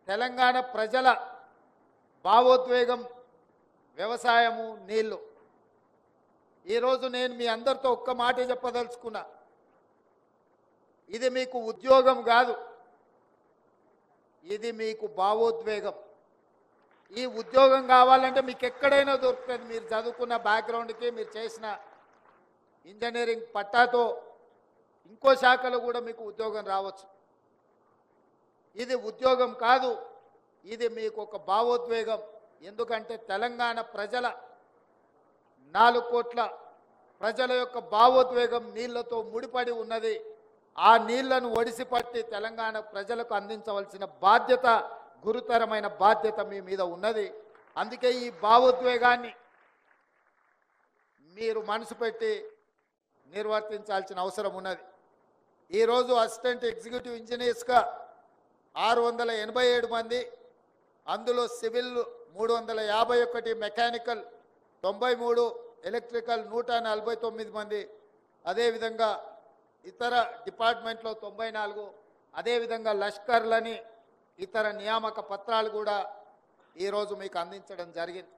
తెలంగాణ ప్రజల భావోద్వేగం వ్యవసాయము నీళ్లు. ఈరోజు నేను మీ అందరితో ఒక్క మాట చెప్పదలుచుకున్నా. ఇది మీకు ఉద్యోగం కాదు, ఇది మీకు భావోద్వేగం. ఈ ఉద్యోగం కావాలంటే మీకు ఎక్కడైనా దొరుకుతుంది. మీరు చదువుకున్న బ్యాక్గ్రౌండ్కి, మీరు చేసిన ఇంజనీరింగ్ పట్టాతో ఇంకో శాఖలో కూడా మీకు ఉద్యోగం రావచ్చు. ఇది ఉద్యోగం కాదు, ఇది మీకు ఒక భావోద్వేగం. ఎందుకంటే తెలంగాణ ప్రజల 4 కోట్ల ప్రజల యొక్క భావోద్వేగం నీళ్లతో ముడిపడి ఉన్నది. ఆ నీళ్లను ఒడిసిపట్టి తెలంగాణ ప్రజలకు అందించవలసిన బాధ్యత, గురుతరమైన బాధ్యత మీ మీద ఉన్నది. అందుకే ఈ భావోద్వేగాన్ని మీరు మనసు పెట్టి నిర్వర్తించాల్సిన అవసరం ఉన్నది. ఈరోజు అసిస్టెంట్ ఎగ్జిక్యూటివ్ ఇంజనీర్స్గా 687 మంది, అందులో సివిల్ 351, మెకానికల్ 93, ఎలక్ట్రికల్ 149 మంది, అదేవిధంగా ఇతర డిపార్ట్మెంట్లో 94, అదేవిధంగా లష్కర్లని ఇతర నియామక పత్రాలు కూడా ఈరోజు మీకు అందించడం జరిగింది.